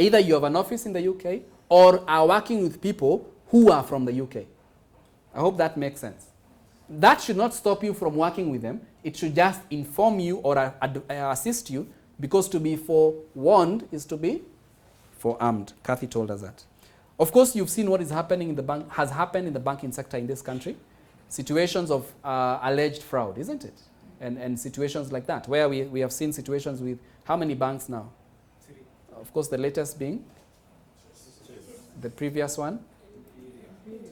Either you have an office in the UK or are working with people who are from the UK. I hope that makes sense. That should not stop you from working with them. It should just inform you or assist you, because to be forewarned is to be forearmed. Kathy told us that. Of course, you've seen what is happening in the bank, has happened in the banking sector in this country. Situations of alleged fraud, isn't it? And situations like that, where we have seen situations with how many banks now? 3. Of course, the latest being the previous one,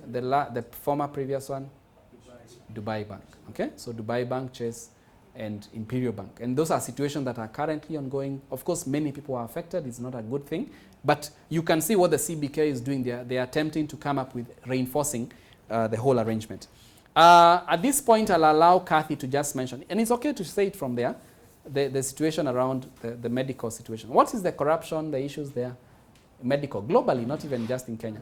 the former previous one, Dubai Bank. Okay, so Dubai Bank, Chase, and Imperial Bank. And those are situations that are currently ongoing. Of course, many people are affected. It's not a good thing. But you can see what the CBK is doing there. They are attempting to come up with reinforcing the whole arrangement. At this point, I'll allow Kathy to just mention, and it's okay to say it from there, the situation around the medical situation. What is the corruption, the issues there? Medical, globally, not even just in Kenya.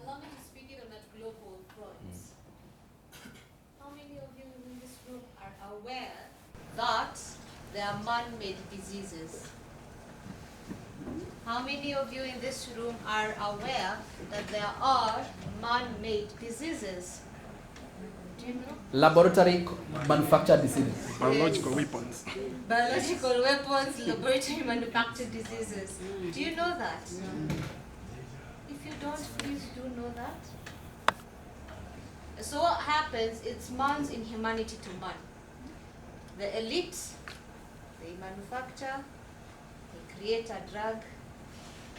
Allow me to speak it on a global front. How many of you in this room are aware that there are man-made diseases? How many of you in this room are aware that there are man-made diseases? Do you know? Laboratory manufactured diseases. Biological weapons. Biological weapons, laboratory manufactured diseases. Do you know that? If you don't, please do know that. So what happens, it's man's inhumanity to man. The elite, they manufacture, they create a drug.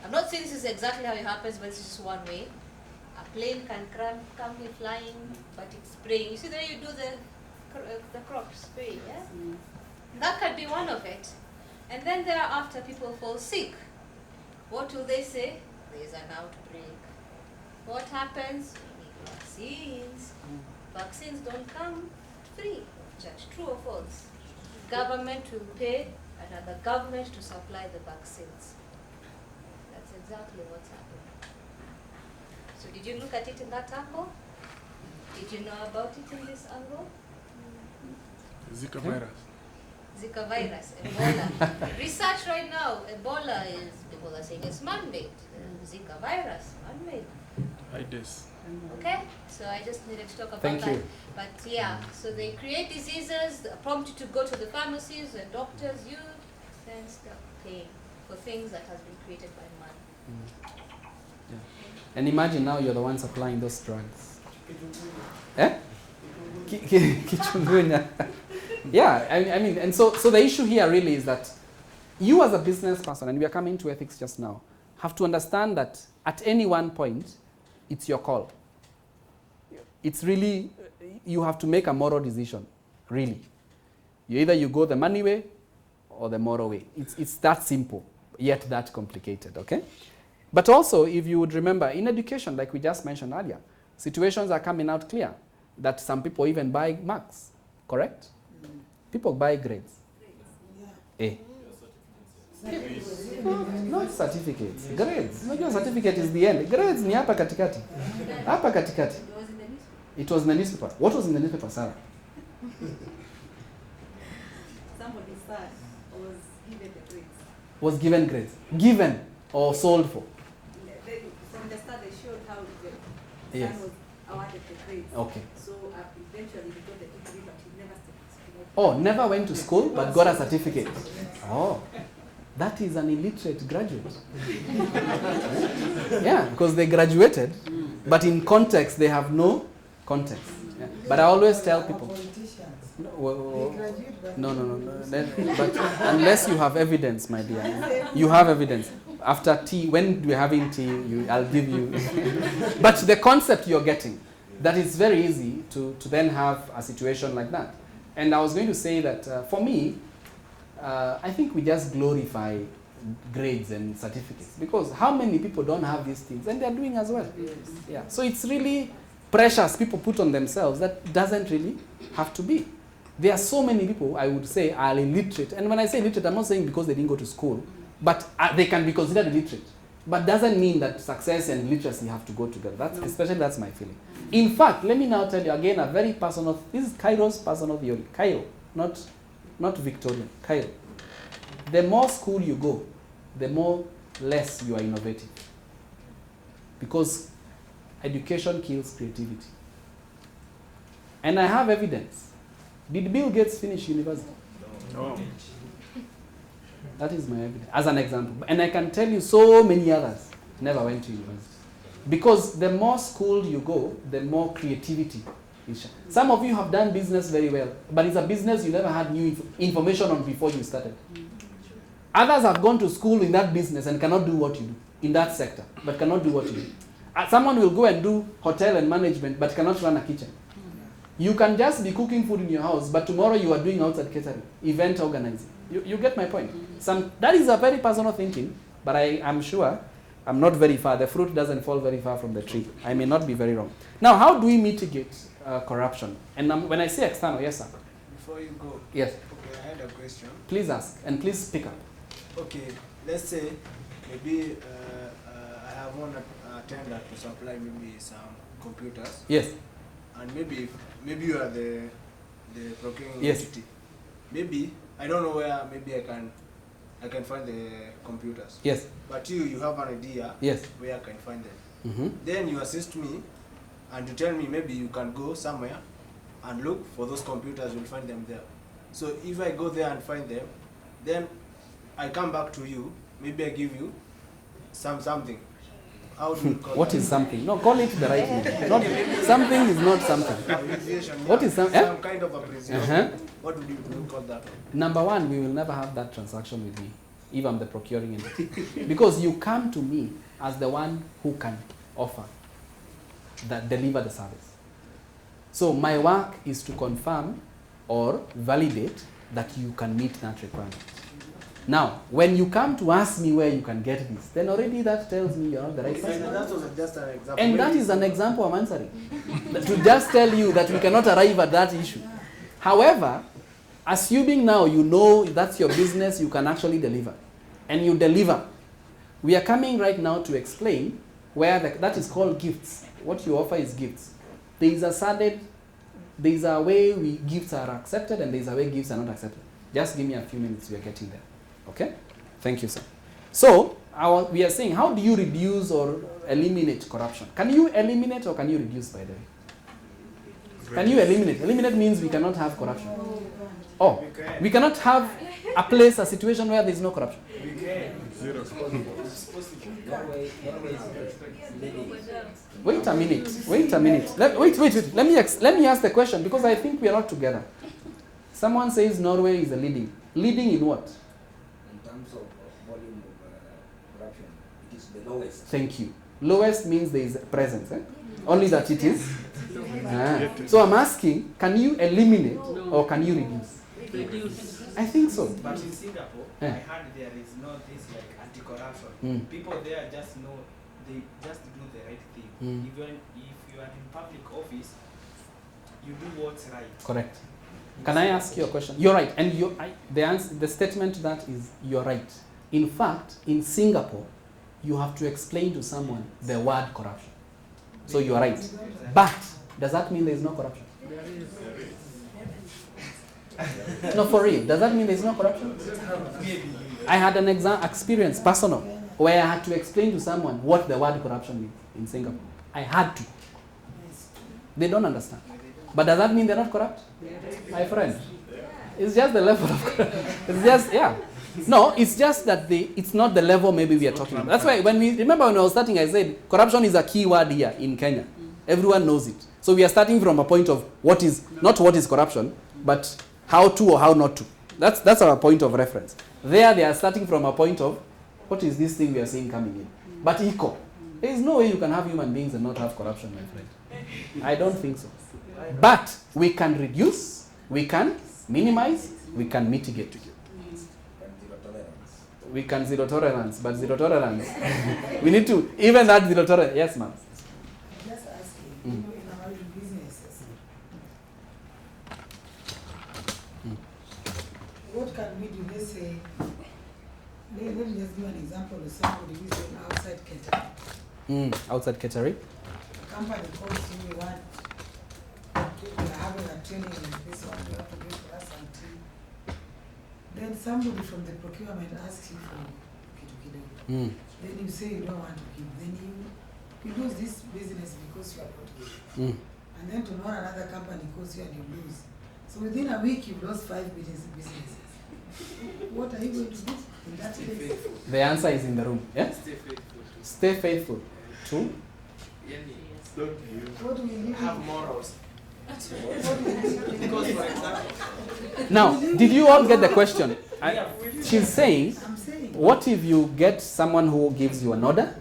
I'm not saying this is exactly how it happens, but it's just one way. A plane can come here flying, but it's spraying. You see the way you do the crop spray, yeah? That could be one of it. And then thereafter people fall sick. What will they say? There's an outbreak. What happens? We need vaccines. Vaccines don't come free. Just true or false? Government will pay another government to supply the vaccines. That's exactly what's happening. So did you look at it in that angle? Did you know about it in this angle? Zika virus. Zika virus, Ebola. Research right now, Ebola is, people are saying it's man-made. Zika virus, man-made. AIDS. Okay, so I just needed to talk about Thank that. you. But yeah, so they create diseases, prompt you to go to the pharmacies and doctors, you then start paying for things that has been created by man. Yeah. And imagine now you're the one supplying those drugs. Eh? Kichungunya. Yeah, I mean, and so the issue here really is that you as a business person, and we are coming to ethics just now, have to understand that at any one point, it's your call. It's really, you have to make a moral decision, really. Either you go the money way or the moral way. It's that simple, yet that complicated, okay? But also, if you would remember, in education, like we just mentioned earlier, situations are coming out clear that some people even buy marks, correct? People buy grades. A. Not certificates, grades. Not your certificate is the end. Grades ni hapa katikati. Hapa katikati. It was in the newspaper. What was in the newspaper, Sarah? Somebody's son was given the grades. Was given grades. Given or sold for? From the start, they showed how the Yes. son was awarded the grades. Okay. So eventually he got the degree, but he never started. Oh, never went to school but got a certificate. Oh, that is an illiterate graduate. Yeah, because they graduated, but in context they have no context. Yeah. But I always tell people. No. But unless you have evidence, my dear, you have evidence. After tea, when we're having tea, I'll give you. But the concept you're getting, that is very easy to then have a situation like that. And I was going to say that for me, I think we just glorify grades and certificates, because how many people don't have these things and they're doing as well? Yes. Yeah. So it's really pressures people put on themselves that doesn't really have to be. There are so many people, I would say, are illiterate. And when I say illiterate, I'm not saying because they didn't go to school, but they can be considered illiterate. But doesn't mean that success and literacy have to go together. Especially that's my feeling. In fact, let me now tell you again a very personal, this is Kairo's personal theory. Kairo, not Victorian, Kairo. The more school you go, the more less you are innovative. Because education kills creativity. And I have evidence. Did Bill Gates finish university? No. That is my evidence, as an example. And I can tell you so many others never went to university. Because the more school you go, the more creativity is. Some of you have done business very well, but it's a business you never had new information on before you started. Others have gone to school in that business and cannot do what you do, in that sector, but cannot do what you do. Someone will go and do hotel and management, but cannot run a kitchen. You can just be cooking food in your house, but tomorrow you are doing outside catering, event organizing. You get my point? That is a very personal thinking, but I'm sure I'm not very far. The fruit doesn't fall very far from the tree. I may not be very wrong. Now, how do we mitigate corruption? And when I say external, yes, sir. Before you go. Yes. Okay, I had a question. Please ask, and please speak up. Okay, let's say maybe I have one attender to supply maybe some computers. Yes. And maybe you are the procuring yes. entity. Maybe I don't know where maybe I can find the computers. Yes. But you have an idea. Yes. Where I can find them. Mm-hmm. Then you assist me, and you tell me maybe you can go somewhere and look for those computers. You'll find them there. So if I go there and find them, then I come back to you. Maybe I give you something. How do you call What that? is something? No, call it the right name. Not, something is not something. Appreciation. What is some- some kind of appreciation? Uh-huh. What would you call that? Number one, we will never have that transaction with me, if I'm the procuring entity. Because you come to me as the one who can offer, deliver the service. So my work is to confirm or validate that you can meet that requirement. Now, when you come to ask me where you can get this, then already that tells me you're not the right person. That was just an example. And that is an example I'm answering. To just tell you that we cannot arrive at that issue. However, assuming now you know that's your business, you can actually deliver. And you deliver. We are coming right now to explain where that is called gifts. What you offer is gifts. There is a way gifts are accepted and there is a way gifts are not accepted. Just give me a few minutes, we are getting there. Okay? Thank you, sir. So, we are saying, how do you reduce or eliminate corruption? Can you eliminate or can you reduce, by the way? Can you eliminate? Eliminate means we cannot have corruption. Oh, we cannot have a situation where there is no corruption. Zero. Wait a minute. Wait. Let me ask the question because I think we are not together. Someone says Norway is a leading. Leading in what? In terms of volume of corruption, it is the lowest. Thank you. Lowest means there is presence. Only that it is. So I'm asking, can you eliminate or can you reduce? Reduce. I think so. But in Singapore, I heard there is no this like anti-corruption. People there just know, they just do the right thing. Even if you are in public office, you do what's right. Correct. Can I ask you a question? You're right. And the statement to that is you're right. In fact, in Singapore, you have to explain to someone the word corruption. So you're right. But does that mean there is no corruption? No, for real. Does that mean there is no corruption? I had an experience, personal, where I had to explain to someone what the word corruption means in Singapore. I had to. They don't understand. But does that mean they're not corrupt? My friend, it's just the level of it's just, yeah. No, it's just that it's not the level maybe we are talking about. That's why when I was starting, I said corruption is a key word here in Kenya. Everyone knows it. So we are starting from a point of not what is corruption, but how to or how not to. That's our point of reference. They are starting from a point of what is this thing we are seeing coming in. But equal. There is no way you can have human beings and not have corruption, my friend. I don't think so. But we can reduce, we can minimize, we can mitigate. We can zero tolerance, but zero tolerance. We need to, even that zero tolerance. Yes, ma'am. Just asking, in our businesses, what can we do? Let's say, let me just give an example of somebody who is doing outside catering. Outside catering? A company calls you, we are having a training in this one, you have to do for us and tea. Then somebody from the procurement asks you for kitu kidogo. then you say you don't want to give, then you lose this business because you are not giving. And then tomorrow another company calls you and you lose. So within a week you've lost 5 businesses. What are you going to do in that case? The answer is in the room. Yeah? Stay faithful. Stay faithful. True? What do we live Have in? morals. What do we live in? Because, for example, Now, did you all get the question? She's saying, I'm saying. what if you get someone who gives you an order,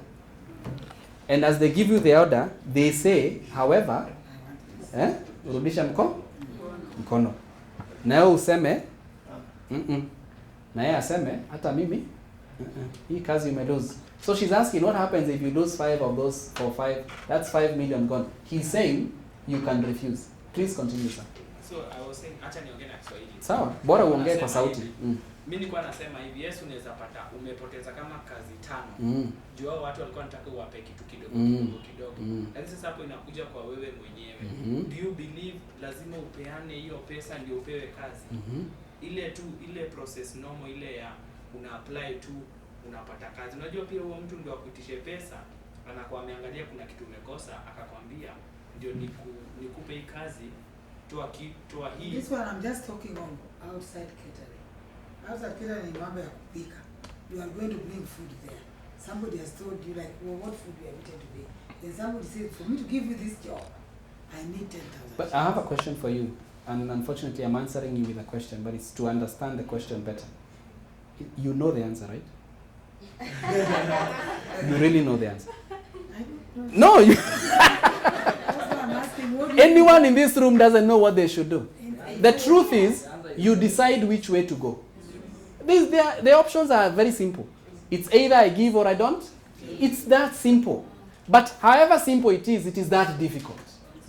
and as they give you the order, they say, however, rudisha mkono. Na wewe useme, na yeye aseme, hata mimi, hii kazi umelose. So she's asking, what happens if you lose 5 of those for 5? That's 5 million gone. He's saying, you can refuse. Please continue, sir. So I was saying, acha niongee na Kiswahili. Sawa, bora uongee kwa sauti. Mimi nilikuwa nasema hivi, Yesu unaweza pata umepoteza kama kazi 5. Juu hao watu walikuwa wanataka uwape kitu kidogo kidogo. Lakini sasa hapo inakuja kwa wewe mwenyewe. Do you believe lazima upeane hiyo pesa ndio upewe kazi? Ile process normal ile ya una apply tu unapata kazi. Unajua pia huo mtu ndio akuitishe pesa, anakuwa ameangalia kuna kitu umekosa, akakwambia ndio nikupe hii kazi, toa hii. This one I'm just talking on outside catering. Outside catering ni mambo ya kupika. You are going to bring food there. Somebody has told you like, well, what food we are eating today? Then somebody said, for me to give you this job, I need 10,000. But I have a question for you, and unfortunately I'm answering you with a question, but it's to understand the question better. You know the answer, right? You really know the answer? I don't know. No, you That's why I'm asking, what do you anyone in this room doesn't know what they should do. The truth is, you decide which way to go. The options are very simple. It's either I give or I don't. It's that simple. But however simple it is that difficult.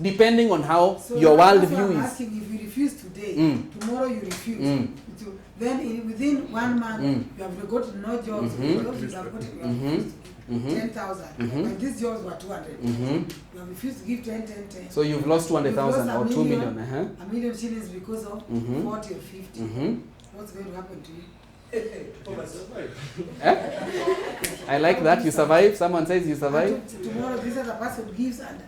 Depending on how your that's why worldview I'm is. asking, if you refuse today, tomorrow you refuse. Then within 1 month, you have got no jobs. The jobs you have got, you have refused to give 10,000. But these jobs were 200. You have refused to give 10. So you've lost 200,000 You've or lost 2 million. a million shillings because of 40 or 50. What's going to happen to you? I like that. You survive. Someone says you survive. Tomorrow, this other person gives and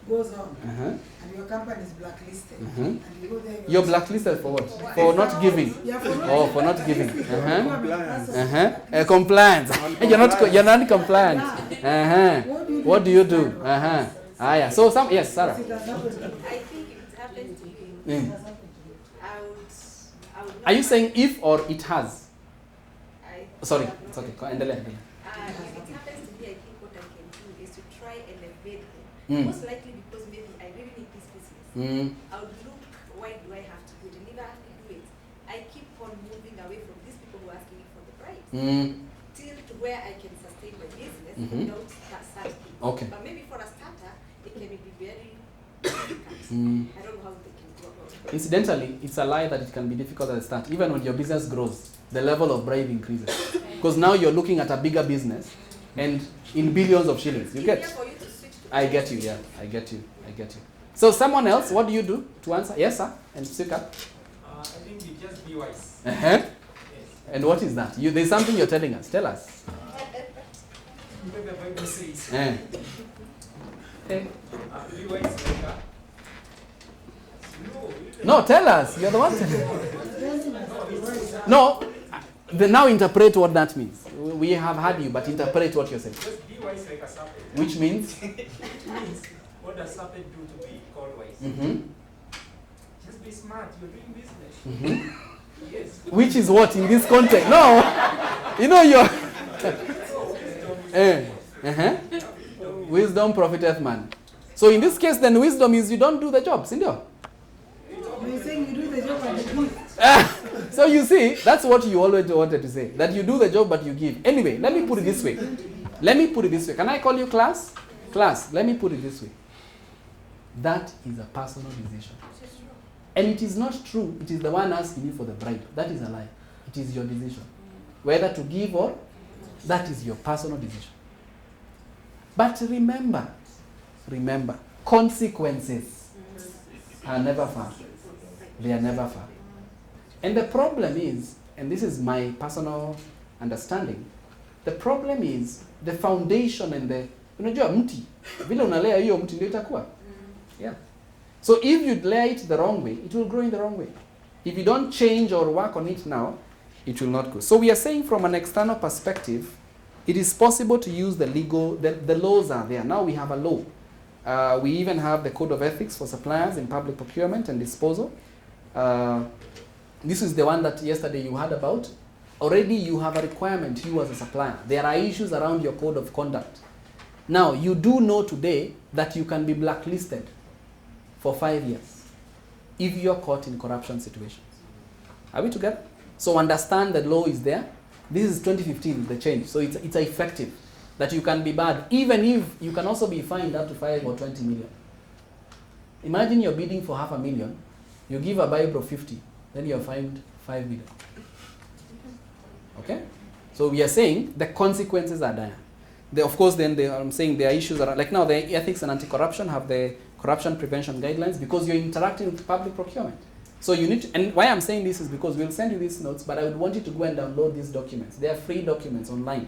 goes on. And your company is blacklisted. And you go there. You're blacklisted for what? For not giving. Yeah, for not Oh, for not giving. Compliance. Compliance. You're not compliant. What do you do? Yeah. So yes, Sarah. I think if it happens to you, I would Are you saying if or it has? Sorry, I- it's okay. Endelea. If it happens to me, I think what I can do is to try and elevate them. Most likely because maybe I really need this business. I would look, why do I have to do it? And if I have to do it, I keep on moving away from these people who are asking me for the price. Till to where I can sustain my business without starting. Okay. But maybe for a starter, it can be very difficult. I don't know how they can go about it. Incidentally, it's a lie that it can be difficult at the start. Even when your business grows, the level of bribe increases. Because now you're looking at a bigger business and in billions of shillings. You get? For you to switch to I get you, yeah. I get you. So someone else, what do you do to answer? Yes, sir? And speak up. I think you just be wise. And what is that? There's something you're telling us. Tell us. What the Bible says. Hey. Be wise like that. No, tell us. You're the one telling. No. Now interpret what that means. We have heard you, but interpret what you're saying. Just be wise like a serpent. Which means? It means, what does serpent do to be called wise? Just be smart. You're doing business. Yes. Which is what in this context? No. You know you're... Wisdom profiteth man. So in this case, then wisdom is you don't do the job, Sindio? You're saying you do the job and you give. So you see, that's what you always wanted to say. That you do the job, but you give. Anyway, let me put it this way. Can I call you class? Class, let me put it this way. That is a personal decision. And it is not true. It is the one asking you for the bribe. That is a lie. It is your decision. Whether to give or, that is your personal decision. But remember, consequences are never far. They are never far. And the problem is, and this is my personal understanding, The problem is the foundation and the, unajua mti, vile unalea hiyo mti ndio itakuwa. Yeah. So if you lay it the wrong way, it will grow in the wrong way. If you don't change or work on it now, it will not grow. So we are saying from an external perspective, it is possible to use the legal, the laws are there. Now we have a law. We even have the code of ethics for suppliers in public procurement and disposal. This is the one that yesterday you heard about. Already you have a requirement, you as a supplier. There are issues around your code of conduct. Now, you do know today that you can be blacklisted for 5 years if you're caught in corruption situations. Are we together? So understand that law is there. This is 2015, the change. So it's effective that you can be bad, even if you can also be fined up to 5 or 20 million. Imagine you're bidding for $500,000, you give a Bible of 50, then you're fined 5 million. Okay? So we are saying the consequences are dire. Of course, then I'm saying there are issues around, like now the ethics and anti-corruption have the corruption prevention guidelines because you're interacting with public procurement. So you need to, and why I'm saying this is because we'll send you these notes, but I would want you to go and download these documents. They are free documents online.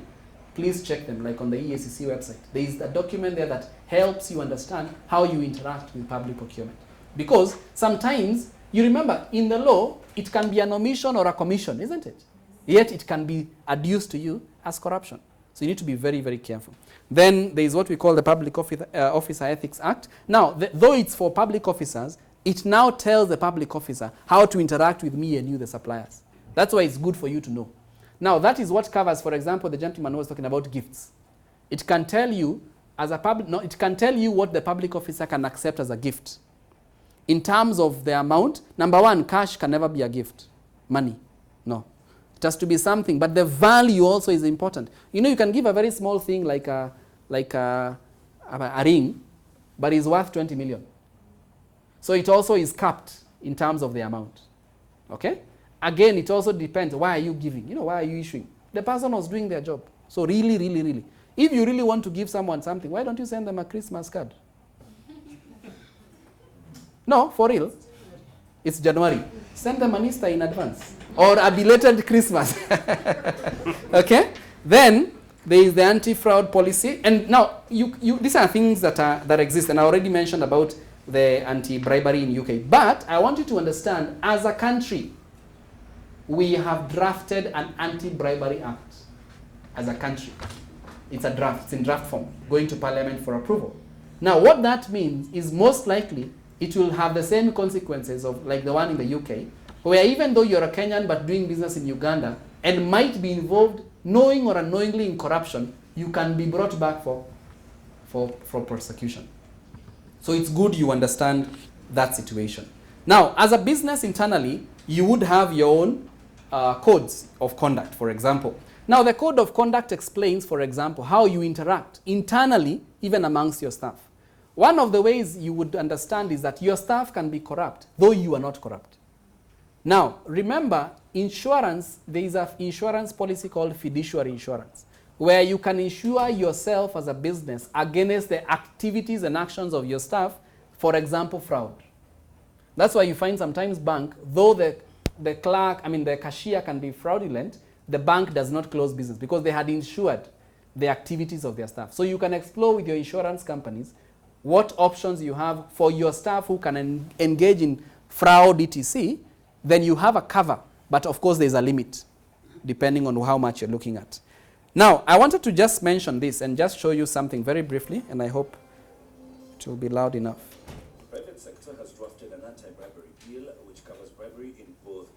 Please check them, like on the EACC website. There is a document there that helps you understand how you interact with public procurement. Because sometimes, you remember, in the law, it can be an omission or a commission, isn't it? Yet it can be adduced to you as corruption. So you need to be very, very careful. Then there is what we call the Public Officer Ethics Act. Now, though it's for public officers, it now tells the public officer how to interact with me and you, the suppliers. That's why it's good for you to know. Now, that is what covers, for example, the gentleman who was talking about gifts. It can tell you, it can tell you what the public officer can accept as a gift. In terms of the amount, number one, cash can never be a gift. Money, no. It has to be something, but the value also is important. You know, you can give a very small thing like a ring, but it's worth 20 million. So it also is capped in terms of the amount. Okay? Again, it also depends. Why are you giving? You know, why are you issuing? The person was doing their job. So really, really, really. If you really want to give someone something, why don't you send them a Christmas card? No, for real. It's January. Send them an Easter in advance. Or a belated Christmas. Okay? Then there is the anti-fraud policy. And now, these are things that exist. And I already mentioned about the anti-bribery in UK. But I want you to understand, as a country, we have drafted an anti-bribery act. As a country. It's a draft. It's in draft form. Going to Parliament for approval. Now, what that means is most likely it will have the same consequences of like the one in the UK, where even though you're a Kenyan but doing business in Uganda and might be involved knowing or unknowingly in corruption, you can be brought back for prosecution. So it's good you understand that situation. Now, as a business internally, you would have your own codes of conduct, for example. Now, the code of conduct explains, for example, how you interact internally, even amongst your staff. One of the ways you would understand is that your staff can be corrupt, though you are not corrupt. Now, remember, insurance, there is an insurance policy called fiduciary insurance, where you can insure yourself as a business against the activities and actions of your staff, for example, fraud. That's why you find sometimes bank, though the cashier can be fraudulent, the bank does not close business because they had insured the activities of their staff. So you can explore with your insurance companies what options you have for your staff who can engage in fraud, etc. Then you have a cover, but of course there's a limit depending on how much you're looking at. Now, I wanted to just mention this and just show you something very briefly, and I hope it will be loud enough. The private sector has drafted an anti-bribery bill which covers bribery in both